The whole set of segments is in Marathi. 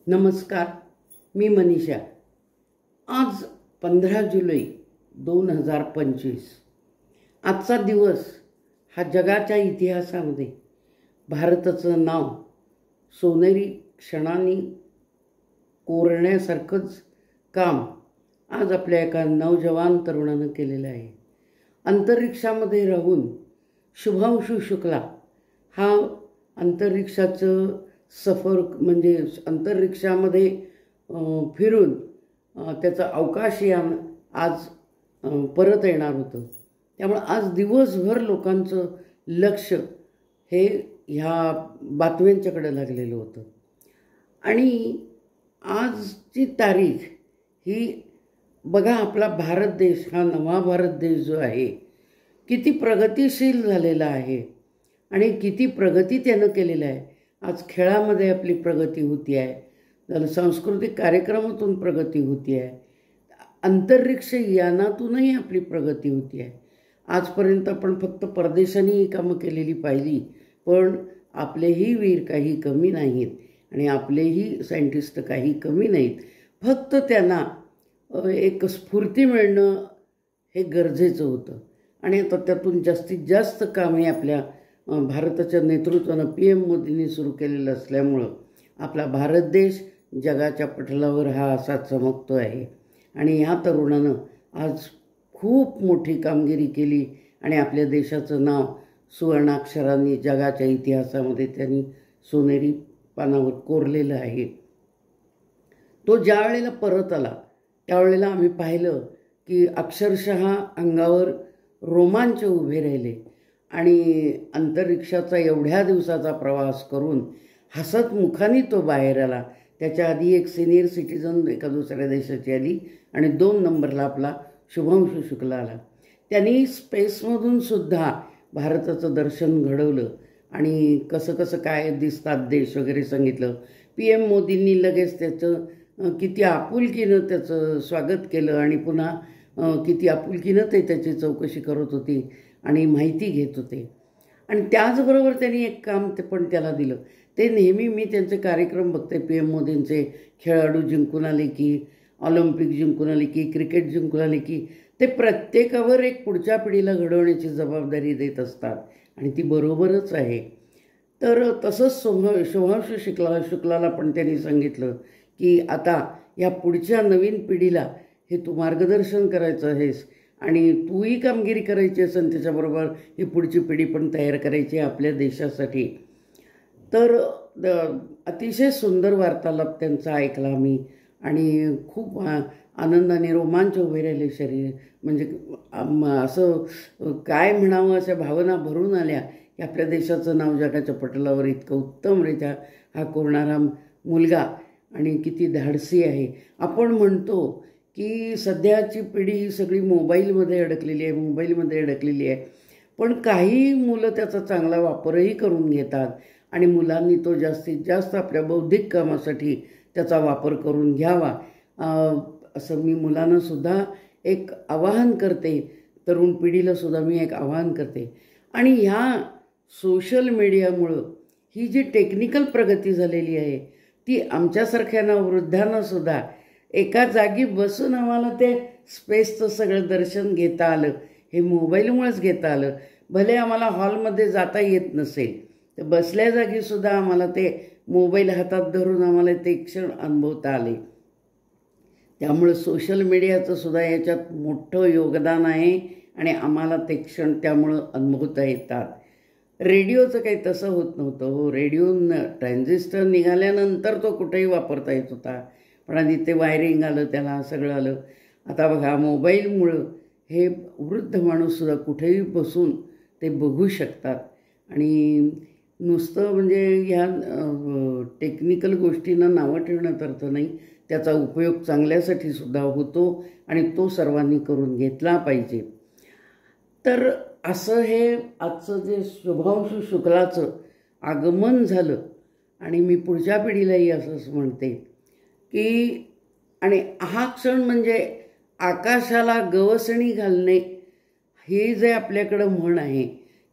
नमस्कार, मी मनीषा. आज 15 जुलै 2025. आजचा दिवस हा जगाच्या इतिहासामध्ये भारताचं नाव सोनेरी क्षणांनी कोरण्यासारखंच काम आज आपल्या एका नौजवान तरुणानं केलेलं आहे. अंतरिक्षामध्ये राहून शुभांशु शुक्ला हा अंतरिक्षाचं सफर म्हणजे अंतरिक्षामध्ये फिरून त्याचं अवकाशयान आज परत येणार होतं. त्यामुळे आज दिवसभर लोकांचं लक्ष हे ह्या बातम्यांच्याकडे लागलेलं होतं. आणि आजची तारीख ही बघा, आपला भारत देश हा नवा भारत देश जो आहे किती प्रगतिशील झालेला आहे आणि किती प्रगती त्यानं केलेलं आहे. आज खेळामध्ये आपली प्रगती होती आहे, सांस्कृतिक कार्यक्रमातून प्रगती होती आहे, अंतरिक्ष यानातूनही आपली प्रगती होती आहे. आजपर्यंत आपण फक्त परदेशांनी ही कामं केलेली पाहिली, पण आपलेही वीर काही कमी नाहीत आणि आपलेही सायंटिस्ट काही कमी नाहीत. फक्त त्यांना एक स्फूर्ती मिळणं हे गरजेचं होतं. आणि आता त्यातून जास्तीत जास्त काम हे आपल्या भारताच्या नेतृत्वानं PM मोदींनी सुरू केलेलं असल्यामुळं आपला भारत देश जगाच्या पटलावर हा असा चमकतो आहे. आणि ह्या तरुणानं आज खूप मोठी कामगिरी केली आणि आपल्या देशाचं नाव सुवर्णाक्षरांनी जगाच्या इतिहासामध्ये त्यांनी सोनेरी पानावर कोरलेलं आहे. तो ज्या वेळेला परत आला त्यावेळेला आम्ही पाहिलं की अक्षरशः अंगावर रोमांच उभे राहिले आणि अंतरिक्षाचा एवढ्या दिवसाचा प्रवास करून हसत मुखाने तो बाहेर आला. त्याच्या आधी एक सिनियर सिटीजन एका दुसऱ्या देशाची आली आणि 2 नंबरला आपला शुभांशु शुक्ला आला. त्यांनी स्पेसमधून सुद्धा भारताचं दर्शन घडवलं आणि कसं कसं काय दिसतात देश वगैरे सांगितलं. PM मोदींनी लगेच त्याचं किती आपुलकीनं त्याचं स्वागत केलं आणि पुन्हा किती आपुलकीनं ते त्याची चौकशी करत होती आणि माहिती घेत होते. आणि त्याचबरोबर त्यांनी एक काम ते पण त्याला दिलं. ते नेहमी मी त्यांचे कार्यक्रम बघते, PM मोदींचे. खेळाडू जिंकून आले की, ऑलिम्पिक जिंकून आले की, क्रिकेट जिंकून आले की ते प्रत्येकावर एक पुढच्या पिढीला घडवण्याची जबाबदारी देत असतात आणि ती बरोबरच आहे. तर तसंच शुभांशु शुक्लाला पण त्यांनी सांगितलं की आता या पुढच्या नवीन पिढीला हे तू मार्गदर्शन करायचं आहेस आणि तूही कामगिरी करायची असेल, त्याच्याबरोबर ही पुढची पिढी पण तयार करायची आपल्या देशासाठी. तर अतिशय सुंदर वार्तालाप त्यांचा ऐकला मी आणि खूप आनंदाने रोमांच उभे राहिले शरीर. म्हणजे असं काय म्हणावं अशा भावना भरून आल्या की आपल्या देशाचं नाव जगाच्या पटलावर इतकं उत्तमरित्या हा कोरणारा मुलगा आणि किती धाडसी आहे. आपण म्हणतो की सध्याची पिढी ही सगळी मोबाईलमध्ये अडकलेली आहे, पण काही मुलं त्याचा चांगला वापरही करून घेतात आणि मुलांनी तो जास्तीत जास्त आपल्या बौद्धिक कामासाठी त्याचा वापर करून घ्यावा असं मी मुलांनासुद्धा एक आवाहन करते. तरुण पिढीलासुद्धा मी एक आवाहन करते. आणि ह्या सोशल मीडियामुळं ही जी टेक्निकल प्रगती झालेली आहे ती आमच्यासारख्यांना वृद्धांनासुद्धा एका जागी बसून आम्हाला ते स्पेसचं सगळं दर्शन घेता आलं. हे मोबाईलमुळेच घेता आलं. भले आम्हाला हॉलमध्ये जाता येत नसेल तर बसल्या जागीसुद्धा आम्हाला ते मोबाईल हातात धरून आम्हाला ते क्षण अनुभवता आले. त्यामुळे सोशल मीडियाचं सुद्धा याच्यात मोठं योगदान आहे आणि आम्हाला ते क्षण त्यामुळं अनुभवता येतात. रेडिओचं काही तसं होत नव्हतं. हो, रेडिओ ट्रान्झिस्टर निघाल्यानंतर तो कुठेही वापरता येत होता, पण आधी ते वायरिंग आलं, त्याला सगळं आलं. आता बघा, मोबाईलमुळं हे वृद्ध माणूससुद्धा कुठेही बसून ते बघू शकतात. आणि नुसतं म्हणजे ह्या टेक्निकल गोष्टींना नावं ठेवण्यात अर्थ नाही, त्याचा उपयोग चांगल्यासाठी सुद्धा होतो आणि तो सर्वांनी करून घेतला पाहिजे. तर असं हे आजचं जे शुभांशु शुक्लाचं आगमन झालं आणि मी पुढच्या पिढीलाही असंच म्हणते की, आणि हा क्षण म्हणजे आकाशाला गवसणी घालणे, ही जे आपल्याकडं म्हण आहे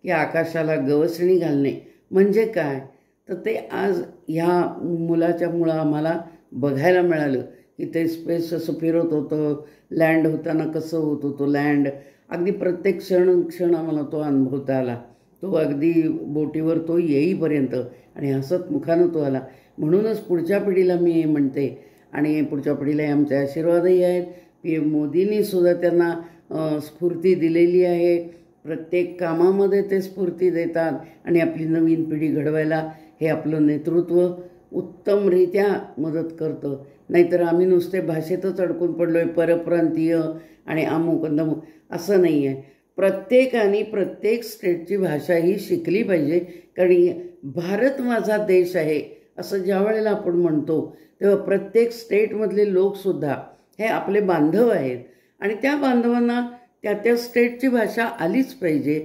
की आकाशाला गवसणी घालणे म्हणजे काय, तर ते आज ह्या मुलाच्यामुळं आम्हाला बघायला मिळालं की ते स्पेस असं फिरत होतं, लँड होताना कसं होत होतं लँड, अगदी प्रत्येक क्षण आम्हाला तो अनुभवता आला. तो अगदी बोटीवर तो येईपर्यंत आणि हसत मुखानं तो आला. म्हणूनच पुढच्या पिढीला मी हे म्हणते आणि पुढच्या पिढीला आमचे आशीर्वादही आहेत. PM मोदींनी सुद्धा त्यांना स्फूर्ती दिलेली आहे. प्रत्येक कामामध्ये ते स्फूर्ती देतात आणि आपली नवीन पिढी घडवायला हे आपलं नेतृत्व उत्तमरित्या मदत करतं. नाहीतर आम्ही नुसते भाषेतच अडकून पडलो आहे, परप्रांतीय आणि अमुक तमुक असं नाही आहे. प्रत्येकाने प्रत्येक स्टेटची भाषा ही शिकली पाहिजे. कारण भारत माझा देश आहे असं ज्या वेळेला आपण म्हणतो तेव्हा प्रत्येक स्टेटमधले लोकसुद्धा हे आपले बांधव आहेत आणि त्या बांधवांना त्या त्या स्टेटची भाषा आलीच पाहिजे,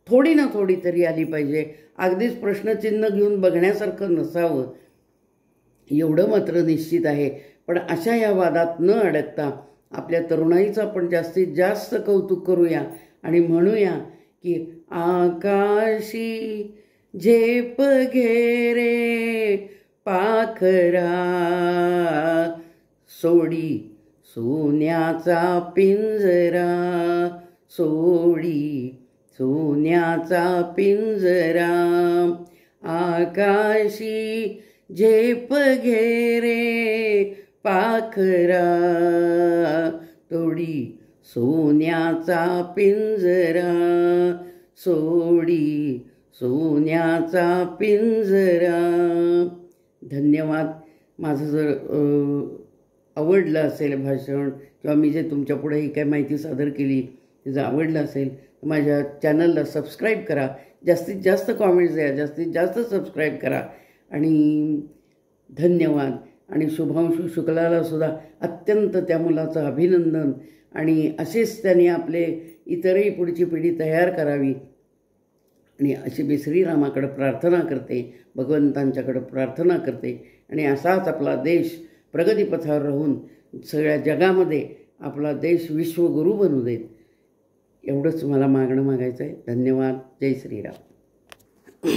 थोडी ना थोडी तरी आली पाहिजे. अगदीच प्रश्नचिन्ह घेऊन बघण्यासारखं नसावं एवढं मात्र निश्चित आहे. पण अशा या वादात न अडकता आपल्या तरुणाईचं आपण जास्तीत जास्त कौतुक करूया आणि म्हणूया की आकाशी झेप घे रे पाखरा, सोडी सोन्याचा पिंजरा, सोडी सोन्याचा पिंजरा, आकाशी झेप घे रे पाखरा, तोडी सोन्याचा पिंजरा, सोडी सोन्याचा पिंजरा. धन्यवाद. माझं जर आवडलं असेल भाषण किंवा मी जे तुमच्या पुढे ही काय माहिती सादर केली ते जर आवडलं असेल तर माझ्या चॅनलला सबस्क्राईब करा, जास्तीत जास्त कॉमेंट्स द्या, जास्तीत जास्त सबस्क्राईब करा आणि धन्यवाद. आणि शुभांशू शुक्लाला सुद्धा अत्यंत त्या मुलाचं अभिनंदन आणि असेच त्यांनी आपले इतरही पुढची पिढी तयार करावी आणि अशी मी श्रीरामाकडे प्रार्थना करते, भगवंतांच्याकडे प्रार्थना करते आणि असाच आपला देश प्रगतीपथावर राहून सगळ्या जगामध्ये आपला देश विश्वगुरू बनू देत. एवढंच मला मागायचं आहे. धन्यवाद. जय श्रीराम.